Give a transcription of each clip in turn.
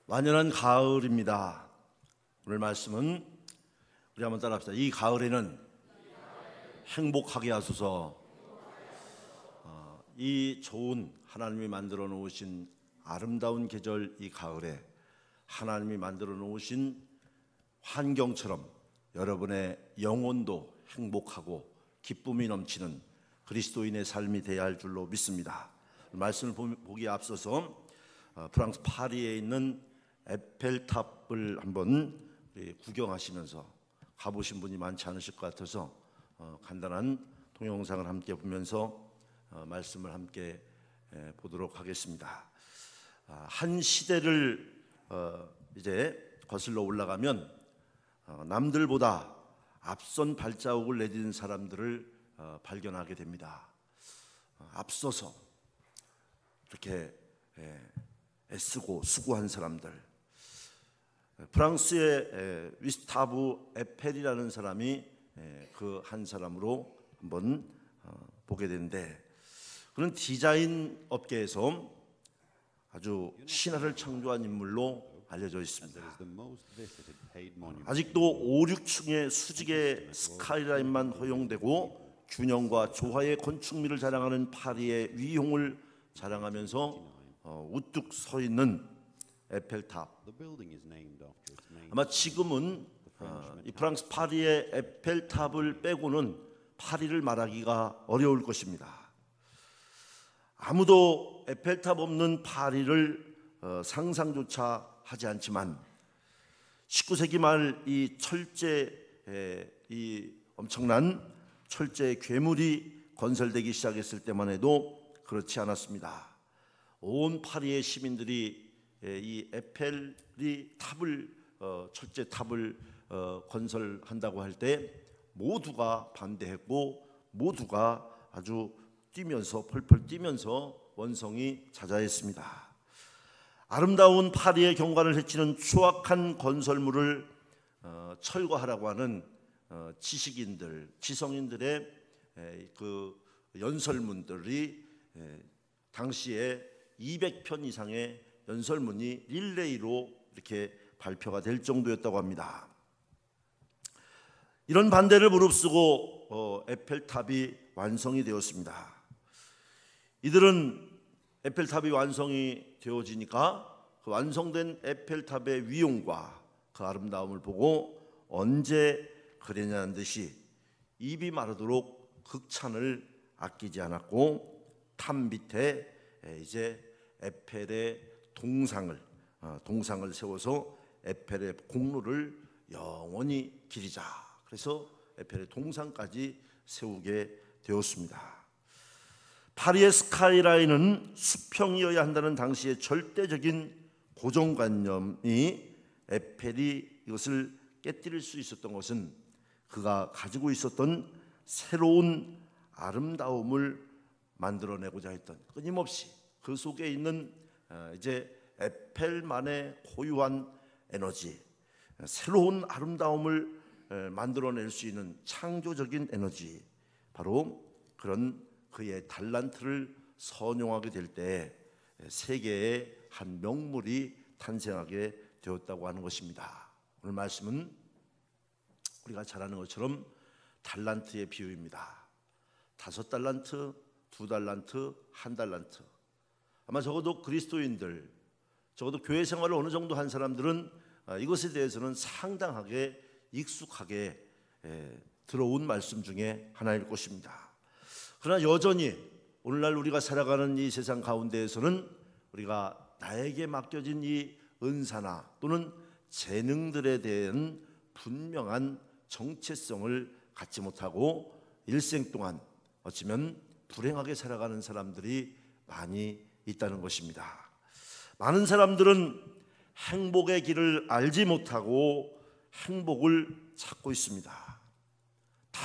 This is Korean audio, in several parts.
완연한 가을입니다. 오늘 말씀은 우리 한번 따라합시다. 이 가을에는 행복하게 하소서. 이 좋은 하나님이 만들어 놓으신 아름다운 계절 이 가을에 하나님이 만들어 놓으신 환경처럼 여러분의 영혼도 행복하고 기쁨이 넘치는 그리스도인의 삶이 되어야 할 줄로 믿습니다. 말씀을 보기에 앞서서 프랑스 파리에 있는 에펠탑을 한번 구경하시면서 가보신 분이 많지 않으실 것 같아서 간단한 동영상을 함께 보면서 말씀을 함께 보도록 하겠습니다. 한 시대를 이제 거슬러 올라가면 남들보다 앞선 발자국을 내딛는 사람들을 발견하게 됩니다. 앞서서 이렇게 애쓰고 수고한 사람들, 프랑스의 위스타브 에펠이라는 사람이 그 한 사람으로 한번 보게 되는데, 그는 디자인 업계에서 아주 신화를 창조한 인물로 알려져 있습니다. 아직도 5, 6층의 수직의 스카이라인만 허용되고 균형과 조화의 건축미를 자랑하는 파리의 위용을 자랑하면서 우뚝 서 있는 에펠탑. 아마 지금은 이 프랑스 파리의 에펠탑을 빼고는 파리를 말하기가 어려울 것입니다. 아무도 에펠탑 없는 파리를 상상조차 하지 않지만 19세기 말 이 철제, 이 엄청난 철제 괴물이 건설되기 시작했을 때만 해도 그렇지 않았습니다. 온 파리의 시민들이 이 에펠이 탑을 철제 탑을 건설한다고 할 때 모두가 반대했고 모두가 아주 뛰면서 펄펄 뛰면서 원성이 자자했습니다. 아름다운 파리의 경관을 해치는 추악한 건설물을 철거하라고 하는 지식인들, 지성인들의 그 연설문들이 당시에 200편 이상의 연설문이 릴레이로 이렇게 발표가 될 정도였다고 합니다. 이런 반대를 무릅쓰고 에펠탑이 완성이 되었습니다. 이들은 에펠탑이 완성이 되어지니까 그 완성된 에펠탑의 위용과 그 아름다움을 보고 언제 그랬냐는 듯이 입이 마르도록 극찬을 아끼지 않았고 탑 밑에 이제 에펠의 동상을 세워서 에펠의 공로를 영원히 기리자. 그래서 에펠의 동상까지 세우게 되었습니다. 파리의 스카이라인은 수평이어야 한다는 당시의 절대적인 고정관념이 에펠이 이것을 깨뜨릴 수 있었던 것은 그가 가지고 있었던 새로운 아름다움을 만들어내고자 했던, 끊임없이 그 속에 있는 이제 에펠만의 고유한 에너지, 새로운 아름다움을 만들어낼 수 있는 창조적인 에너지, 바로 그런 그의 달란트를 선용하게 될 때 세계의 한 명물이 탄생하게 되었다고 하는 것입니다. 오늘 말씀은 우리가 잘 아는 것처럼 달란트의 비유입니다. 5달란트, 2달란트, 1달란트. 아마 적어도 그리스도인들, 적어도 교회 생활을 어느 정도 한 사람들은 이것에 대해서는 상당하게 익숙하게 들어온 말씀 중에 하나일 것입니다. 그러나 여전히 오늘날 우리가 살아가는 이 세상 가운데에서는 우리가 나에게 맡겨진 이 은사나 또는 재능들에 대한 분명한 정체성을 갖지 못하고 일생 동안 어쩌면 불행하게 살아가는 사람들이 많이 있다는 것입니다. 많은 사람들은 행복의 길을 알지 못하고 행복을 찾고 있습니다. 다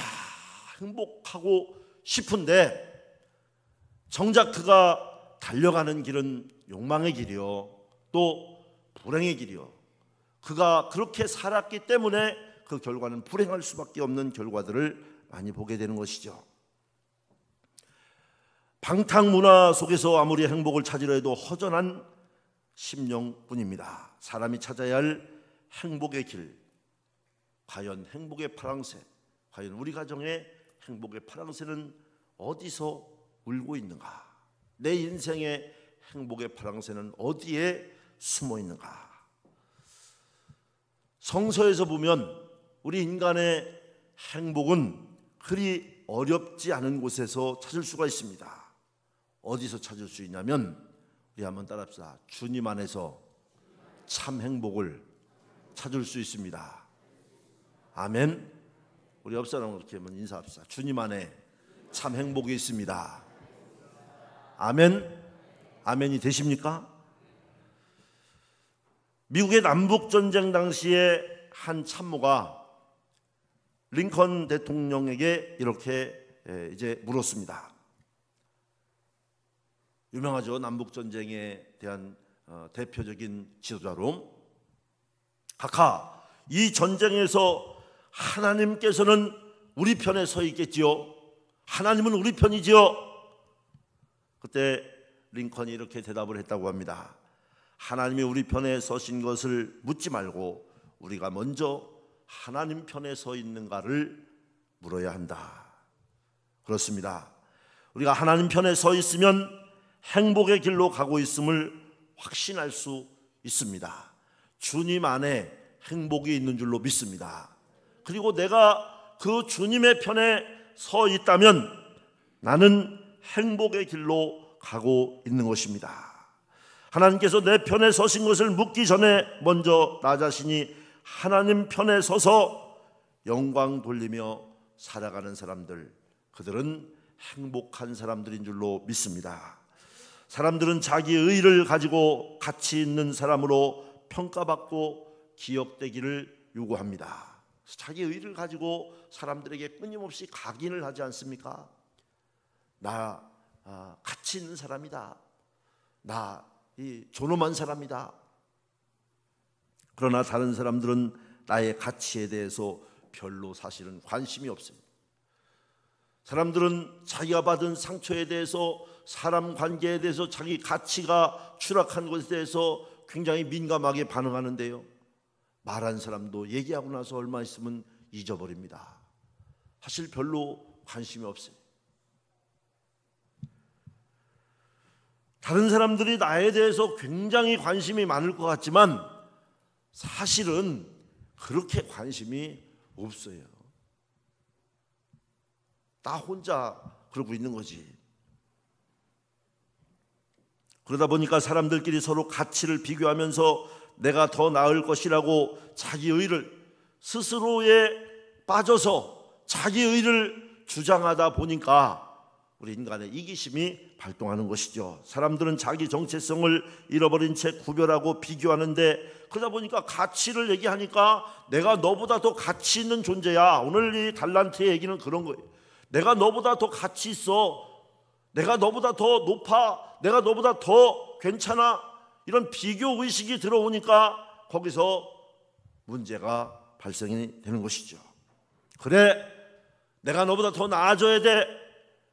행복하고 싶은데 정작 그가 달려가는 길은 욕망의 길이요, 또 불행의 길이요. 그가 그렇게 살았기 때문에 그 결과는 불행할 수밖에 없는 결과들을 많이 보게 되는 것이죠. 방탕 문화 속에서 아무리 행복을 찾으려 해도 허전한 심령뿐입니다. 사람이 찾아야 할 행복의 길, 과연 행복의 파랑새, 과연 우리 가정의 행복의 파랑새는 어디서 울고 있는가? 내 인생의 행복의 파랑새는 어디에 숨어 있는가? 성서에서 보면 우리 인간의 행복은 그리 어렵지 않은 곳에서 찾을 수가 있습니다. 어디서 찾을 수 있냐면, 우리 한번 따라합시다. 주님 안에서 참 행복을 찾을 수 있습니다. 아멘. 우리 옆 사람과 이렇게 한번 인사합시다. 주님 안에 참 행복이 있습니다. 아멘. 아멘이 되십니까? 미국의 남북전쟁 당시에 한 참모가 링컨 대통령에게 이렇게 이제 물었습니다. 유명하죠. 남북전쟁에 대한 대표적인 지도자로. 각하, 이 전쟁에서 하나님께서는 우리 편에 서 있겠지요? 하나님은 우리 편이지요? 그때 링컨이 이렇게 대답을 했다고 합니다. 하나님이 우리 편에 서신 것을 묻지 말고 우리가 먼저 하나님 편에 서 있는가를 물어야 한다. 그렇습니다. 우리가 하나님 편에 서 있으면 행복의 길로 가고 있음을 확신할 수 있습니다. 주님 안에 행복이 있는 줄로 믿습니다. 그리고 내가 그 주님의 편에 서 있다면 나는 행복의 길로 가고 있는 것입니다. 하나님께서 내 편에 서신 것을 묻기 전에 먼저 나 자신이 하나님 편에 서서 영광 돌리며 살아가는 사람들, 그들은 행복한 사람들인 줄로 믿습니다. 사람들은 자기 의의를 가지고 가치 있는 사람으로 평가받고 기억되기를 요구합니다. 자기 의의를 가지고 사람들에게 끊임없이 각인을 하지 않습니까? 나 가치 있는 사람이다. 나 존엄한 사람이다. 그러나 다른 사람들은 나의 가치에 대해서 별로 사실은 관심이 없습니다. 사람들은 자기가 받은 상처에 대해서, 사람 관계에 대해서, 자기 가치가 추락한 것에 대해서 굉장히 민감하게 반응하는데요, 말한 사람도 얘기하고 나서 얼마 있으면 잊어버립니다. 사실 별로 관심이 없어요. 다른 사람들이 나에 대해서 굉장히 관심이 많을 것 같지만 사실은 그렇게 관심이 없어요. 나 혼자 그러고 있는 거지. 그러다 보니까 사람들끼리 서로 가치를 비교하면서 내가 더 나을 것이라고 자기 의를, 스스로에 빠져서 자기 의를 주장하다 보니까 우리 인간의 이기심이 발동하는 것이죠. 사람들은 자기 정체성을 잃어버린 채 구별하고 비교하는데, 그러다 보니까 가치를 얘기하니까 내가 너보다 더 가치 있는 존재야. 오늘 이 달란트의 얘기는 그런 거예요. 내가 너보다 더 가치 있어. 내가 너보다 더 높아. 내가 너보다 더 괜찮아. 이런 비교 의식이 들어오니까 거기서 문제가 발생이 되는 것이죠. 그래, 내가 너보다 더 나아져야 돼.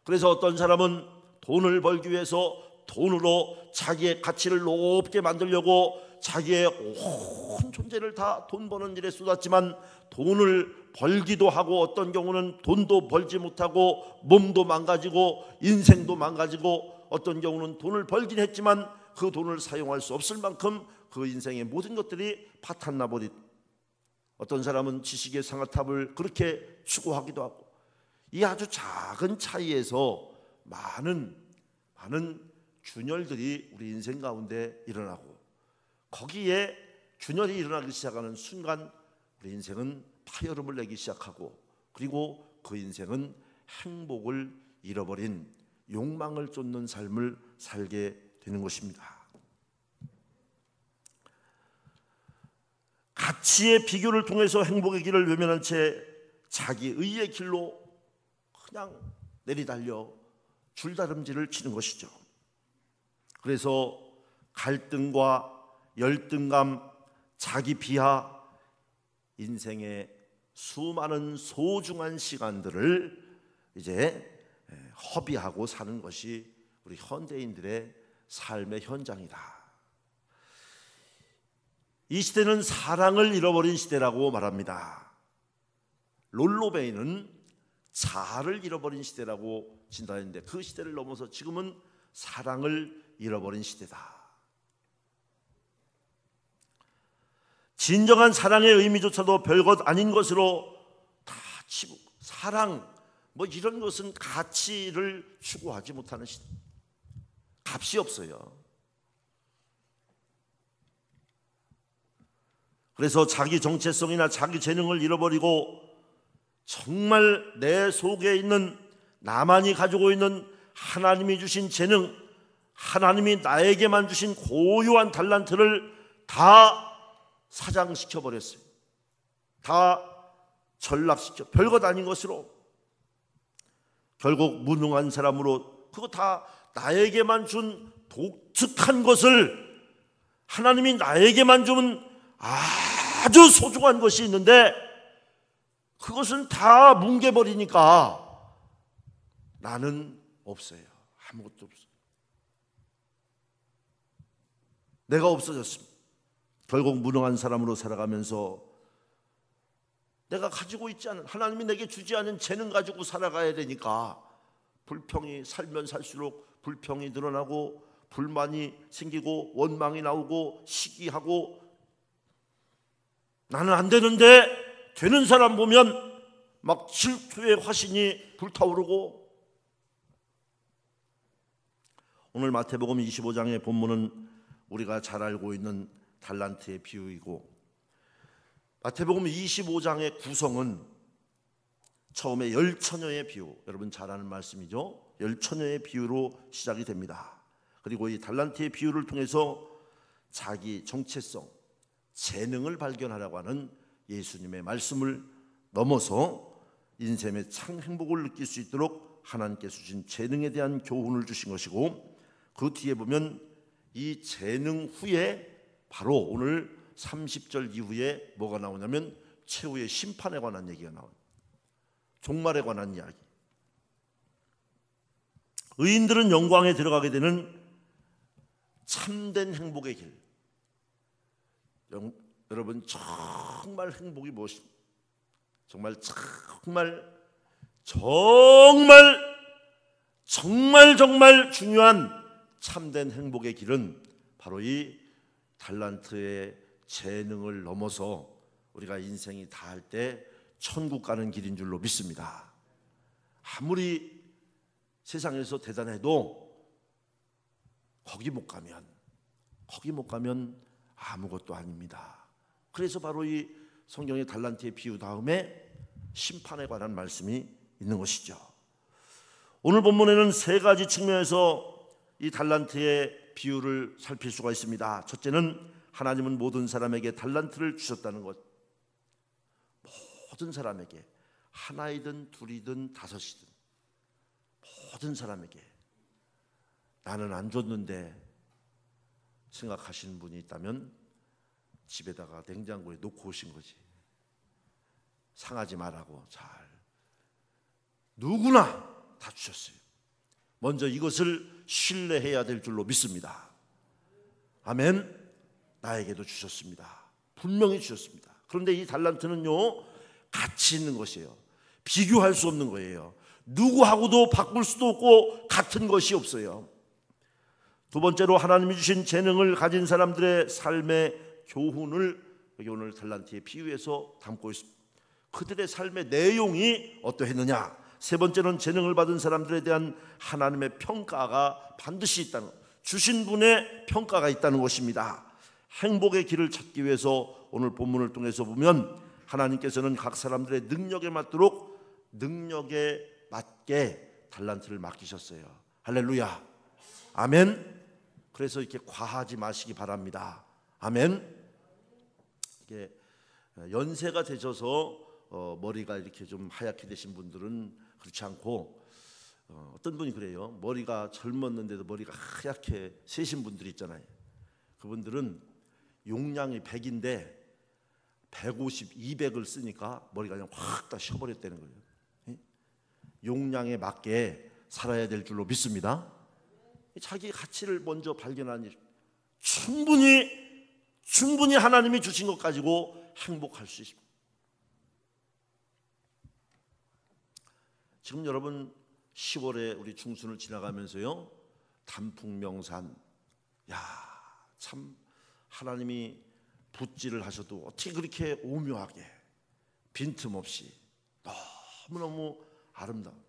그래서 어떤 사람은 돈을 벌기 위해서 돈으로 자기의 가치를 높게 만들려고 자기의 온 존재를 다 돈 버는 일에 쏟았지만 돈을 벌기도 하고, 어떤 경우는 돈도 벌지 못하고 몸도 망가지고 인생도 망가지고, 어떤 경우는 돈을 벌긴 했지만 그 돈을 사용할 수 없을 만큼 그 인생의 모든 것들이 파탄나 버린, 어떤 사람은 지식의 상아탑을 그렇게 추구하기도 하고, 이 아주 작은 차이에서 많은 균열들이 우리 인생 가운데 일어나고, 거기에 균열이 일어나기 시작하는 순간 우리 인생은 파열음을 내기 시작하고, 그리고 그 인생은 행복을 잃어버린 욕망을 쫓는 삶을 살게 되는 것입니다. 가치의 비교를 통해서 행복의 길을 외면한 채 자기 의의 길로 그냥 내리달려 줄다름질을 치는 것이죠. 그래서 갈등과 열등감, 자기 비하, 인생의 수많은 소중한 시간들을 이제 허비하고 사는 것이 우리 현대인들의 삶의 현장이다. 이 시대는 사랑을 잃어버린 시대라고 말합니다. 롤로베이는 자아를 잃어버린 시대라고 진단했는데 그 시대를 넘어서 지금은 사랑을 잃어버린 시대다. 진정한 사랑의 의미조차도 별것 아닌 것으로 다 치고, 사랑 뭐 이런 것은 가치를 추구하지 못하는 시대. 값이 없어요. 그래서 자기 정체성이나 자기 재능을 잃어버리고 정말 내 속에 있는, 나만이 가지고 있는 하나님이 주신 재능, 하나님이 나에게만 주신 고유한 달란트를 다 사장시켜 버렸어요. 다 전락시켜, 별것 아닌 것으로. 결국 무능한 사람으로, 그거 다 나에게만 준 독특한 것을, 하나님이 나에게만 주면 아주 소중한 것이 있는데 그것은 다 뭉개버리니까 나는 없어요. 아무것도 없어요. 내가 없어졌습니다. 결국 무능한 사람으로 살아가면서 내가 가지고 있지 않은, 하나님이 내게 주지 않은 재능 가지고 살아가야 되니까 불평이, 살면 살수록 불평이 늘어나고 불만이 생기고 원망이 나오고 시기하고, 나는 안 되는데 되는 사람 보면 막 질투의 화신이 불타오르고. 오늘 마태복음 25장의 본문은 우리가 잘 알고 있는 달란트의 비유이고, 마태복음 25장의 구성은 처음에 열처녀의 비유, 여러분 잘 아는 말씀이죠. 열처녀의 비유로 시작이 됩니다. 그리고 이 달란트의 비유를 통해서 자기 정체성, 재능을 발견하라고 하는 예수님의 말씀을 넘어서 인생의 참 행복을 느낄 수 있도록 하나님께서 주신 재능에 대한 교훈을 주신 것이고, 그 뒤에 보면 이 재능 후에 바로 오늘 30절 이후에 뭐가 나오냐면 최후의 심판에 관한 얘기가 나와요. 종말에 관한 이야기. 의인들은 영광에 들어가게 되는 참된 행복의 길. 여러분, 정말 행복이 무엇입니까? 정말 중요한 참된 행복의 길은 바로 이 달란트의 재능을 넘어서 우리가 인생이 다할 때 천국 가는 길인 줄로 믿습니다. 아무리 세상에서 대단해도 거기 못 가면 아무것도 아닙니다. 그래서 바로 이 성경의 달란트의 비유 다음에 심판에 관한 말씀이 있는 것이죠. 오늘 본문에는 세 가지 측면에서 이 달란트의 비유를 살필 수가 있습니다. 첫째는 하나님은 모든 사람에게 달란트를 주셨다는 것. 모든 사람에게, 하나이든 둘이든 다섯이든 모든 사람에게. 나는 안 줬는데 생각하시는 분이 있다면 집에다가 냉장고에 놓고 오신 거지. 상하지 말라고. 잘 누구나 다 주셨어요. 먼저 이것을 신뢰해야 될 줄로 믿습니다. 아멘. 나에게도 주셨습니다. 분명히 주셨습니다. 그런데 이 달란트는요, 가치 있는 것이에요. 비교할 수 없는 거예요. 누구하고도 바꿀 수도 없고 같은 것이 없어요. 두 번째로 하나님이 주신 재능을 가진 사람들의 삶의 교훈을 여기 오늘 달란트의 비유에서 담고 있습니다. 그들의 삶의 내용이 어떠했느냐. 세 번째는 재능을 받은 사람들에 대한 하나님의 평가가 반드시 있다는 것, 주신 분의 평가가 있다는 것입니다. 행복의 길을 찾기 위해서 오늘 본문을 통해서 보면 하나님께서는 각 사람들의 능력에 맞게 달란트를 맡기셨어요. 할렐루야. 아멘. 그래서 이렇게 과하지 마시기 바랍니다. 아멘. 이게 연세가 되셔서 머리가 이렇게 좀 하얗게 되신 분들은 그렇지 않고, 어떤 분이 그래요. 머리가 젊었는데도 머리가 하얗게 새신 분들이 있잖아요. 그분들은 용량이 100인데 150, 200을 쓰니까 머리가 그냥 확 다 쉬어버렸다는 거예요. 용량에 맞게 살아야 될 줄로 믿습니다. 자기 가치를 먼저 발견하니 충분히 하나님이 주신 것 가지고 행복할 수 있습니다. 지금 여러분 10월에 우리 중순을 지나가면서요, 단풍명산, 참 하나님이 붓질을 하셔도 어떻게 그렇게 오묘하게 빈틈없이 너무너무 아름다워요.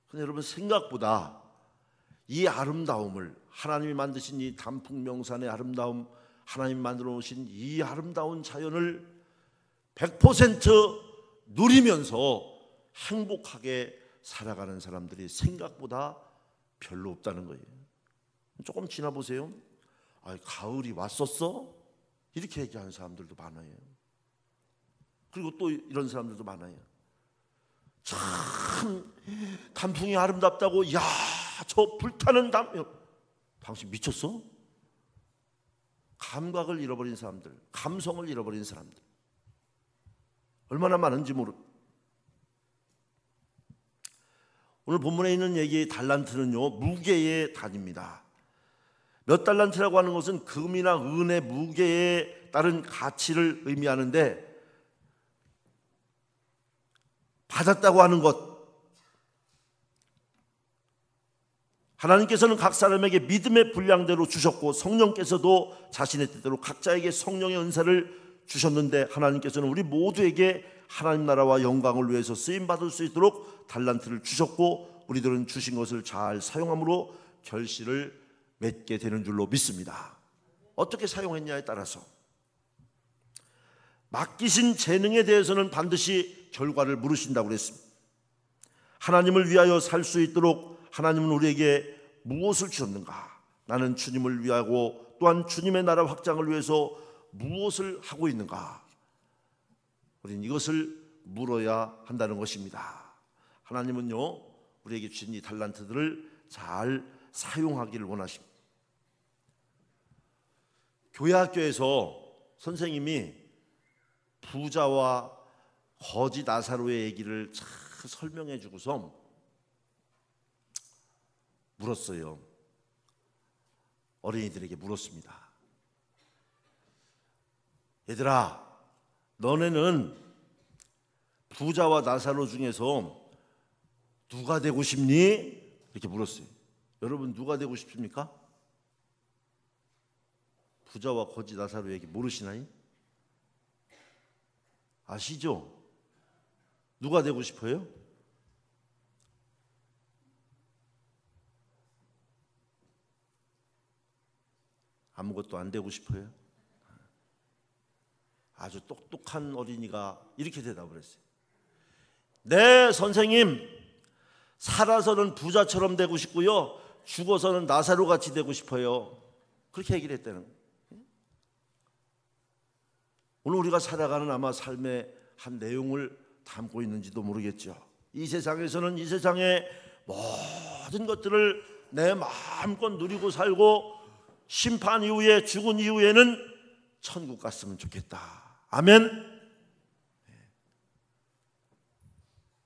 근데 여러분, 생각보다 이 아름다움을, 하나님이 만드신 이 단풍명산의 아름다움, 하나님이 만들어 놓으신 이 아름다운 자연을 100% 누리면서 행복하게 살아가는 사람들이 생각보다 별로 없다는 거예요. 조금 지나보세요. 가을이 왔었어? 이렇게 얘기하는 사람들도 많아요. 그리고 또 이런 사람들도 많아요. 참 단풍이 아름답다고, 저 불타는 당신 미쳤어? 감각을 잃어버린 사람들, 감성을 잃어버린 사람들 얼마나 많은지 오늘 본문에 있는 얘기의 달란트는요, 무게의 단입니다. 몇 달란트라고 하는 것은 금이나 은의 무게에 따른 가치를 의미하는데, 받았다고 하는 것, 하나님께서는 각 사람에게 믿음의 분량대로 주셨고, 성령께서도 자신의 뜻대로 각자에게 성령의 은사를 주셨는데, 하나님께서는 우리 모두에게 하나님 나라와 영광을 위해서 쓰임받을 수 있도록 달란트를 주셨고, 우리들은 주신 것을 잘 사용함으로 결실을 맺게 되는 줄로 믿습니다. 어떻게 사용했냐에 따라서, 맡기신 재능에 대해서는 반드시 결과를 물으신다고 그랬습니다. 하나님을 위하여 살 수 있도록 하나님은 우리에게 무엇을 주셨는가? 나는 주님을 위하고 또한 주님의 나라 확장을 위해서 무엇을 하고 있는가? 우리는 이것을 물어야 한다는 것입니다. 하나님은요, 우리에게 주신 이 달란트들을 잘 사용하기를 원하십니다. 교회 학교에서 선생님이 부자와 거지 나사로의 얘기를 잘 설명해 주고서 물었어요. 어린이들에게 물었습니다. 얘들아, 너네는 부자와 나사로 중에서 누가 되고 싶니? 이렇게 물었어요. 여러분, 누가 되고 싶습니까? 부자와 거지 나사로 얘기 모르시나요? 아시죠? 누가 되고 싶어요? 아무것도 안 되고 싶어요? 아주 똑똑한 어린이가 이렇게 대답을 했어요. 네, 선생님, 살아서는 부자처럼 되고 싶고요, 죽어서는 나사로 같이 되고 싶어요. 그렇게 얘기를 했다는 거예요. 오늘 우리가 살아가는 아마 삶의 한 내용을 담고 있는지도 모르겠죠. 이 세상에서는 이 세상의 모든 것들을 내 마음껏 누리고 살고, 심판 이후에, 죽은 이후에는 천국 갔으면 좋겠다. 아멘.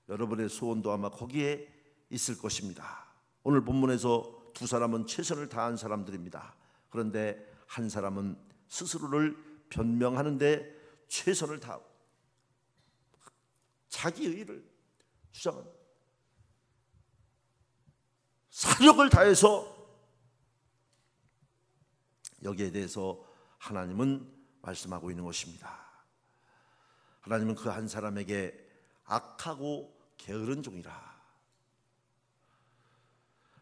여러분의 소원도 아마 거기에 있을 것입니다. 오늘 본문에서 두 사람은 최선을 다한 사람들입니다. 그런데 한 사람은 스스로를 변명하는데 최선을 다하고 자기 의를 주장합니다. 사력을 다해서, 여기에 대해서 하나님은 말씀하고 있는 것입니다. 하나님은 그 한 사람에게 악하고 게으른 종이라.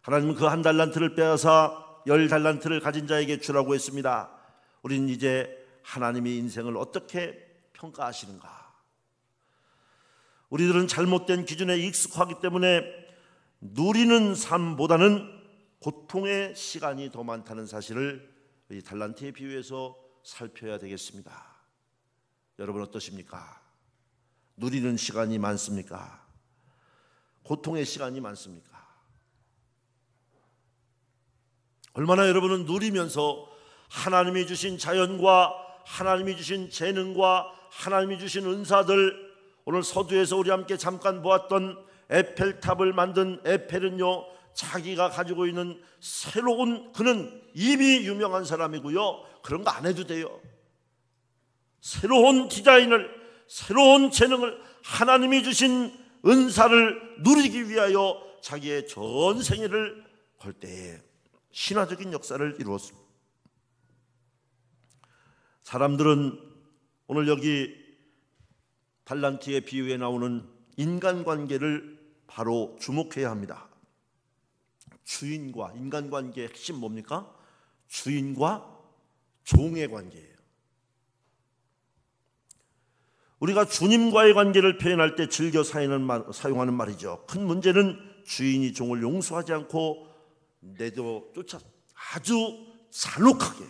하나님은 그 한 달란트를 빼앗아 10달란트를 가진 자에게 주라고 했습니다. 우리는 이제 하나님이 인생을 어떻게 평가하시는가? 우리들은 잘못된 기준에 익숙하기 때문에 누리는 삶보다는 고통의 시간이 더 많다는 사실을 이 달란트에 비유해서 살펴야 되겠습니다. 여러분 어떠십니까? 누리는 시간이 많습니까? 고통의 시간이 많습니까? 얼마나 여러분은 누리면서 하나님이 주신 자연과 하나님이 주신 재능과 하나님이 주신 은사들, 오늘 서두에서 우리 함께 잠깐 보았던 에펠탑을 만든 에펠은요, 자기가 가지고 있는 새로운, 그는 이미 유명한 사람이고요, 그런 거 안 해도 돼요. 새로운 디자인을, 새로운 재능을, 하나님이 주신 은사를 누리기 위하여 자기의 전 생애를 걸 때에 신화적인 역사를 이루었습니다. 사람들은 오늘 여기 달란트의 비유에 나오는 인간관계를 바로 주목해야 합니다. 주인과, 인간관계의 핵심 뭡니까? 주인과 종의 관계예요. 우리가 주님과의 관계를 표현할 때 즐겨 사용하는 말이죠. 큰 문제는 주인이 종을 용서하지 않고 내쫓아 아주 잔혹하게,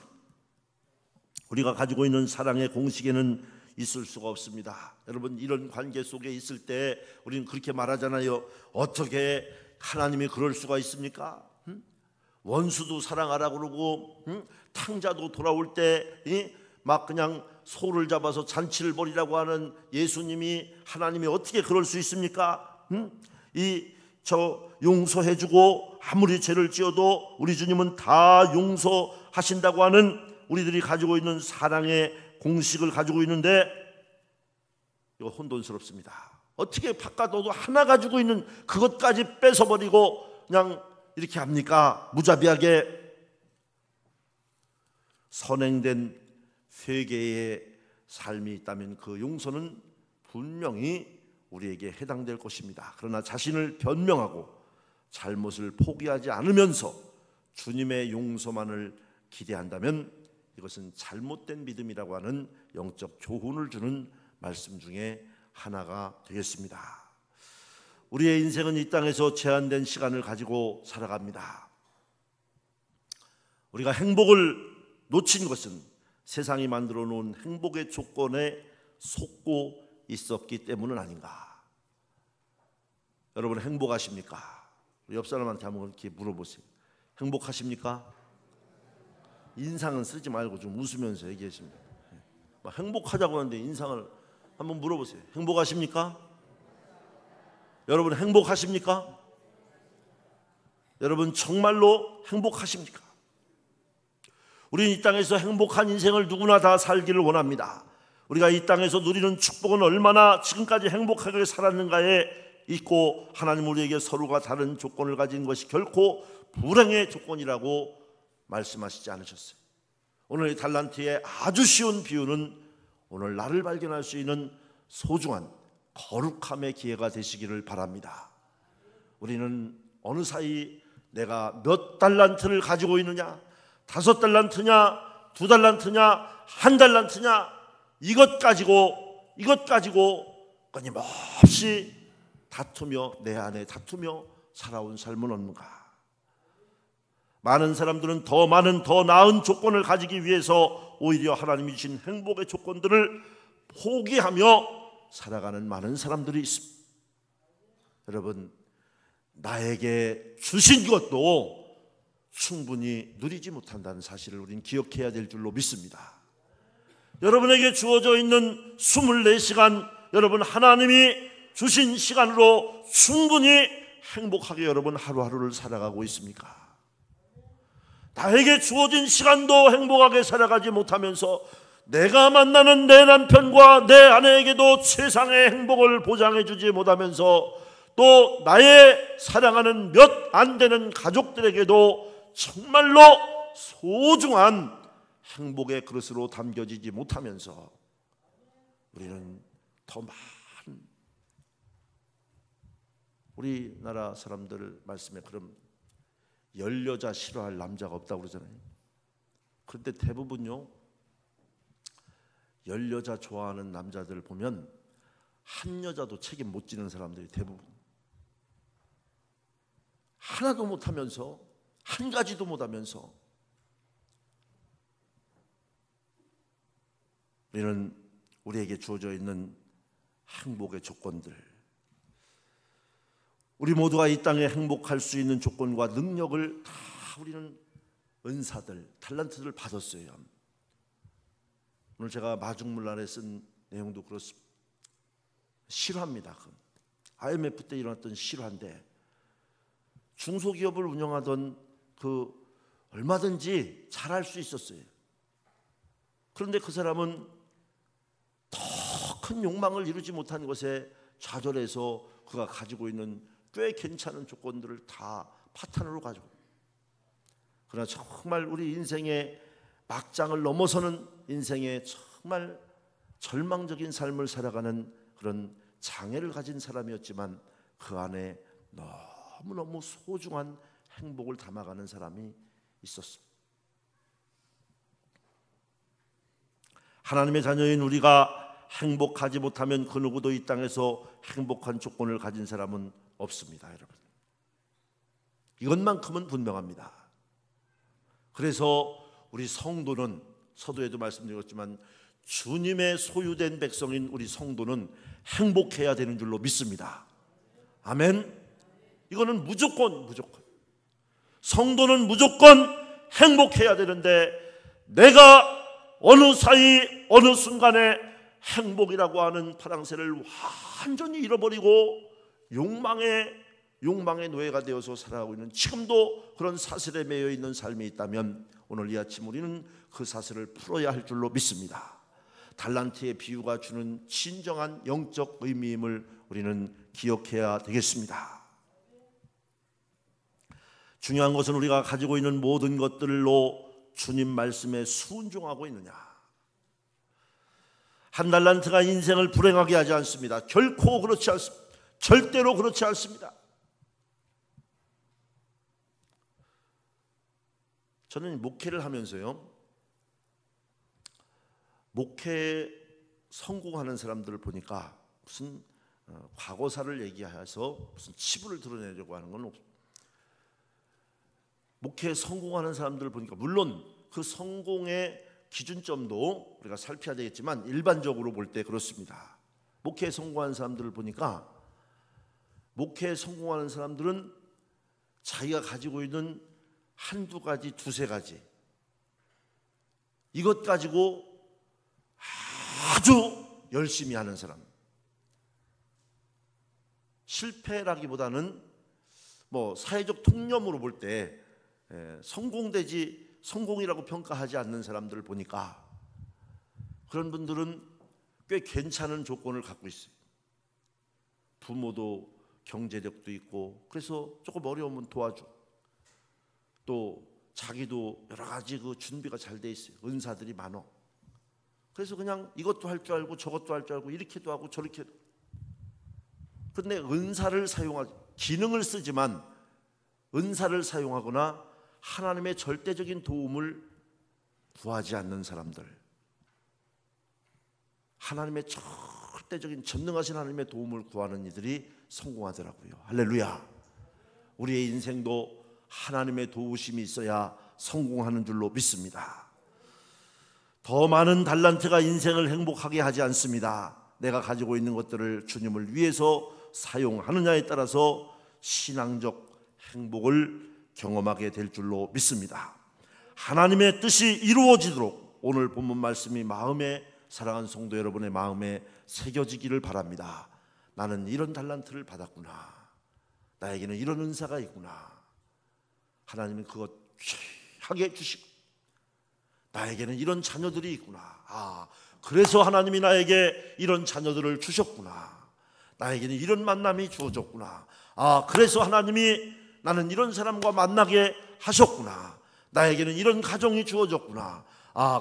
우리가 가지고 있는 사랑의 공식에는 있을 수가 없습니다. 여러분, 이런 관계 속에 있을 때 우리는 그렇게 말하잖아요. 어떻게 하나님이 그럴 수가 있습니까? 원수도 사랑하라고 그러고, 탕자도 돌아올 때 막 그냥 소를 잡아서 잔치를 벌이라고 하는 예수님이, 하나님이 어떻게 그럴 수 있습니까? 용서해주고 아무리 죄를 지어도 우리 주님은 다 용서하신다고 하는, 우리들이 가지고 있는 사랑의 공식을 가지고 있는데 이거 혼돈스럽습니다. 어떻게 바깥도 하나 가지고 있는 그것까지 뺏어버리고 그냥 이렇게 합니까? 무자비하게. 선행된 회개의 삶이 있다면 그 용서는 분명히 우리에게 해당될 것입니다. 그러나 자신을 변명하고 잘못을 포기하지 않으면서 주님의 용서만을 기대한다면 이것은 잘못된 믿음이라고 하는 영적 교훈을 주는 말씀 중에 하나가 되겠습니다. 우리의 인생은 이 땅에서 제한된 시간을 가지고 살아갑니다. 우리가 행복을 놓친 것은 세상이 만들어 놓은 행복의 조건에 속고 있었기 때문은 아닌가. 여러분, 행복하십니까? 옆 사람한테 한번 이렇게 물어보세요. 행복하십니까? 인상은 쓰지 말고 좀 웃으면서 얘기하십니다. 행복하자고 하는데 인상을 한번 물어보세요. 행복하십니까? 여러분, 행복하십니까? 여러분, 정말로 행복하십니까? 우리는 이 땅에서 행복한 인생을 누구나 다 살기를 원합니다. 우리가 이 땅에서 누리는 축복은 얼마나 지금까지 행복하게 살았는가에 있고, 하나님 우리에게 서로가 다른 조건을 가진 것이 결코 불행의 조건이라고 말씀하시지 않으셨어요. 오늘 이 달란트의 아주 쉬운 비유는 오늘 나를 발견할 수 있는 소중한 거룩함의 기회가 되시기를 바랍니다. 우리는 어느 사이 내가 몇 달란트를 가지고 있느냐, 5달란트냐, 2달란트냐, 1달란트냐, 이것 가지고 끊임없이 다투며, 내 안에 다투며 살아온 삶은 없는가? 많은 사람들은 더 많은, 더 나은 조건을 가지기 위해서 오히려 하나님이 주신 행복의 조건들을 포기하며 살아가는 많은 사람들이 있습니다. 여러분, 나에게 주신 것도 충분히 누리지 못한다는 사실을 우리는 기억해야 될 줄로 믿습니다. 여러분에게 주어져 있는 24시간, 여러분 하나님이 주신 시간으로 충분히 행복하게 여러분 하루하루를 살아가고 있습니까? 나에게 주어진 시간도 행복하게 살아가지 못하면서 내가 만나는 내 남편과 내 아내에게도 최상의 행복을 보장해 주지 못하면서 또 나의 사랑하는 몇 안 되는 가족들에게도 정말로 소중한 행복의 그릇으로 담겨지지 못하면서 우리는 더 많은, 우리나라 사람들 말씀에 그럼 열여자 싫어할 남자가 없다고 그러잖아요. 그런데 대부분요, 열여자 좋아하는 남자들 보면 한 여자도 책임 못 지는 사람들이 대부분, 하나도 못하면서, 한 가지도 못하면서 우리는 우리에게 주어져 있는 행복의 조건들, 우리 모두가 이 땅에 행복할 수 있는 조건과 능력을 다 우리는 은사들, 달란트를 받았어요. 오늘 제가 마중물란에 쓴 내용도 그렇습니다. 실화입니다. IMF 때 일어났던 실화인데, 중소기업을 운영하던 얼마든지 잘할 수 있었어요. 그런데 그 사람은 더 큰 욕망을 이루지 못한 것에 좌절해서 그가 가지고 있는 꽤 괜찮은 조건들을 다 파탄으로 가지고, 그러나 정말 우리 인생의 막장을 넘어서는 인생의 정말 절망적인 삶을 살아가는 그런 장애를 가진 사람이었지만 그 안에 너무너무 소중한 행복을 담아가는 사람이 있었습니다. 하나님의 자녀인 우리가 행복하지 못하면 그 누구도 이 땅에서 행복한 조건을 가진 사람은 없습니다, 여러분. 이것만큼은 분명합니다. 그래서 우리 성도는, 서두에도 말씀드렸지만 주님의 소유된 백성인 우리 성도는 행복해야 되는 줄로 믿습니다. 아멘. 이거는 무조건 성도는 무조건 행복해야 되는데, 내가 어느 사이 어느 순간에 행복이라고 하는 파랑새를 완전히 잃어버리고 욕망의 노예가 되어서 살아가고 있는, 지금도 그런 사슬에 매여 있는 삶이 있다면 오늘 이 아침 우리는 그 사슬을 풀어야 할 줄로 믿습니다. 달란트의 비유가 주는 진정한 영적 의미임을 우리는 기억해야 되겠습니다. 중요한 것은 우리가 가지고 있는 모든 것들로 주님 말씀에 순종하고 있느냐. 한 달란트가 인생을 불행하게 하지 않습니다. 결코 그렇지 않습니다. 절대로 그렇지 않습니다. 저는 목회를 하면서요, 목회 성공하는 사람들을 보니까 무슨 과거사를 얘기해서 무슨 치부를 드러내려고 하는 건 없습니다. 목회에 성공하는 사람들을 보니까 물론 그 성공의 기준점도 우리가 살펴야 되겠지만 일반적으로 볼 때 그렇습니다. 목회에 성공하는 사람들을 보니까 목회에 성공하는 사람들은 자기가 가지고 있는 한두 가지, 두세 가지, 이것 가지고 아주 열심히 하는 사람. 실패라기보다는 사회적 통념으로 볼 때 성공이라고 평가하지 않는 사람들을 보니까 그런 분들은 꽤 괜찮은 조건을 갖고 있어요. 부모도 경제력도 있고, 그래서 조금 어려우면 도와줘. 또 자기도 여러 가지 준비가 잘 돼 있어요. 은사들이 많어. 그래서 그냥 이것도 할 줄 알고 저것도 할 줄 알고 이렇게도 하고 저렇게도. 그런데 은사를 기능을 쓰지만 은사를 사용하거나 하나님의 절대적인 도움을 구하지 않는 사람들, 하나님의 절대적인 전능하신 하나님의 도움을 구하는 이들이 성공하더라고요. 할렐루야. 우리의 인생도 하나님의 도우심이 있어야 성공하는 줄로 믿습니다. 더 많은 달란트가 인생을 행복하게 하지 않습니다. 내가 가지고 있는 것들을 주님을 위해서 사용하느냐에 따라서 신앙적 행복을 경험하게 될 줄로 믿습니다. 하나님의 뜻이 이루어지도록 오늘 본문 말씀이 마음에, 사랑하는 성도 여러분의 마음에 새겨지기를 바랍니다. 나는 이런 달란트를 받았구나. 나에게는 이런 은사가 있구나. 하나님은 그것 귀하게 주시고, 나에게는 이런 자녀들이 있구나. 그래서 하나님이 나에게 이런 자녀들을 주셨구나. 나에게는 이런 만남이 주어졌구나. 그래서 하나님이 나는 이런 사람과 만나게 하셨구나. 나에게는 이런 가정이 주어졌구나.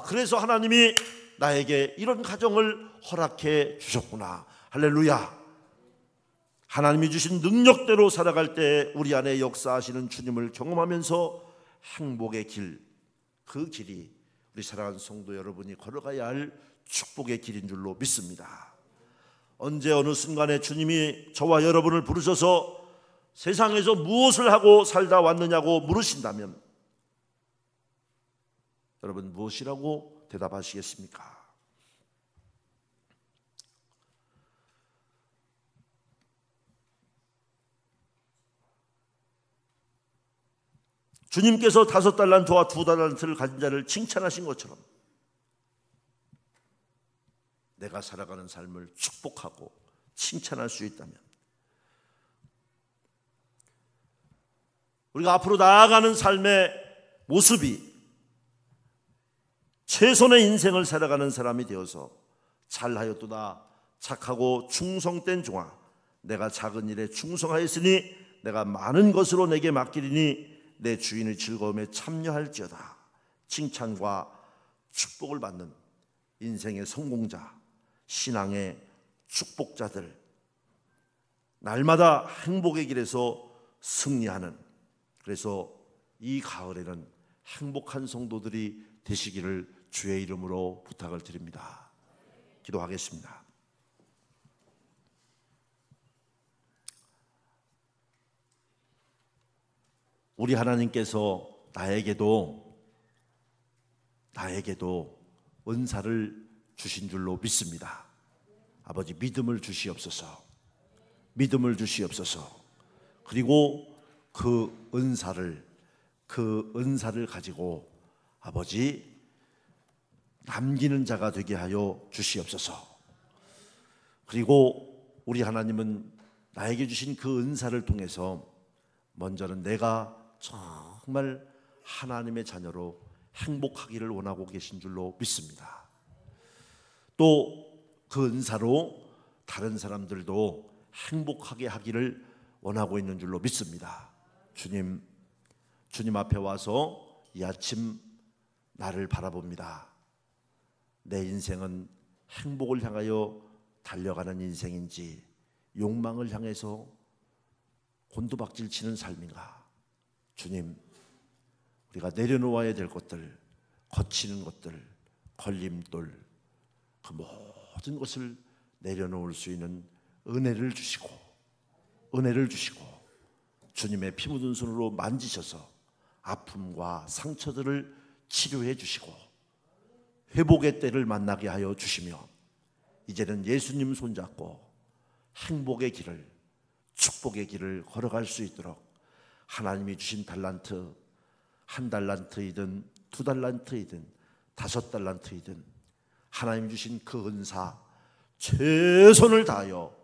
그래서 하나님이 나에게 이런 가정을 허락해 주셨구나. 할렐루야. 하나님이 주신 능력대로 살아갈 때 우리 안에 역사하시는 주님을 경험하면서 행복의 길, 그 길이 우리 사랑하는 성도 여러분이 걸어가야 할 축복의 길인 줄로 믿습니다. 언제 어느 순간에 주님이 저와 여러분을 부르셔서 세상에서 무엇을 하고 살다 왔느냐고 물으신다면 여러분 무엇이라고 대답하시겠습니까? 주님께서 5달란트와 2달란트를 가진 자를 칭찬하신 것처럼 내가 살아가는 삶을 축복하고 칭찬할 수 있다면, 우리가 앞으로 나아가는 삶의 모습이 최선의 인생을 살아가는 사람이 되어서 잘하였도다 착하고 충성된 종아 내가 작은 일에 충성하였으니 내가 많은 것으로 내게 맡기리니 내 주인의 즐거움에 참여할지어다. 칭찬과 축복을 받는 인생의 성공자, 신앙의 축복자들, 날마다 행복의 길에서 승리하는, 그래서 이 가을에는 행복한 성도들이 되시기를 주의 이름으로 부탁을 드립니다. 기도하겠습니다. 우리 하나님께서 나에게도 은사를 주신 줄로 믿습니다. 아버지, 믿음을 주시옵소서. 믿음을 주시옵소서. 그리고 그 은사를 가지고 아버지 남기는 자가 되게 하여 주시옵소서. 그리고 우리 하나님은 나에게 주신 그 은사를 통해서 먼저는 내가 정말 하나님의 자녀로 행복하기를 원하고 계신 줄로 믿습니다. 또 그 은사로 다른 사람들도 행복하게 하기를 원하고 있는 줄로 믿습니다. 주님 앞에 와서 이 아침 나를 바라봅니다. 내 인생은 행복을 향하여 달려가는 인생인지 욕망을 향해서 곤두박질 치는 삶인가? 주님, 우리가 내려놓아야 될 것들, 거치는 것들, 걸림돌, 그 모든 것을 내려놓을 수 있는 은혜를 주시고 주님의 피 묻은 손으로 만지셔서 아픔과 상처들을 치료해 주시고 회복의 때를 만나게 하여 주시며 이제는 예수님 손잡고 행복의 길을, 축복의 길을 걸어갈 수 있도록 하나님이 주신 달란트, 1달란트이든 2달란트이든 5달란트이든 하나님 주신 그 은사 최선을 다하여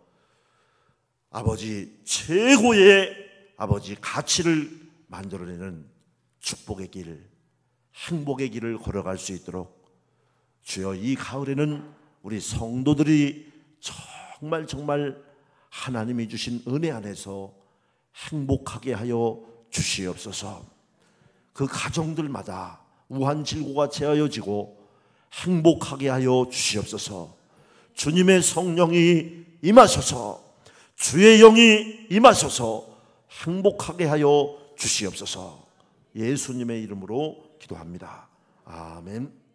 아버지 최고의 아버지 가치를 만들어내는 축복의 길, 행복의 길을 걸어갈 수 있도록 주여 이 가을에는 우리 성도들이 정말 하나님이 주신 은혜 안에서 행복하게 하여 주시옵소서. 그 가정들마다 우한질고가 제하여지고 행복하게 하여 주시옵소서. 주님의 성령이 임하셔서 주의 영이 임하셔서 행복하게 하여 주시옵소서. 예수님의 이름으로 기도합니다. 아멘.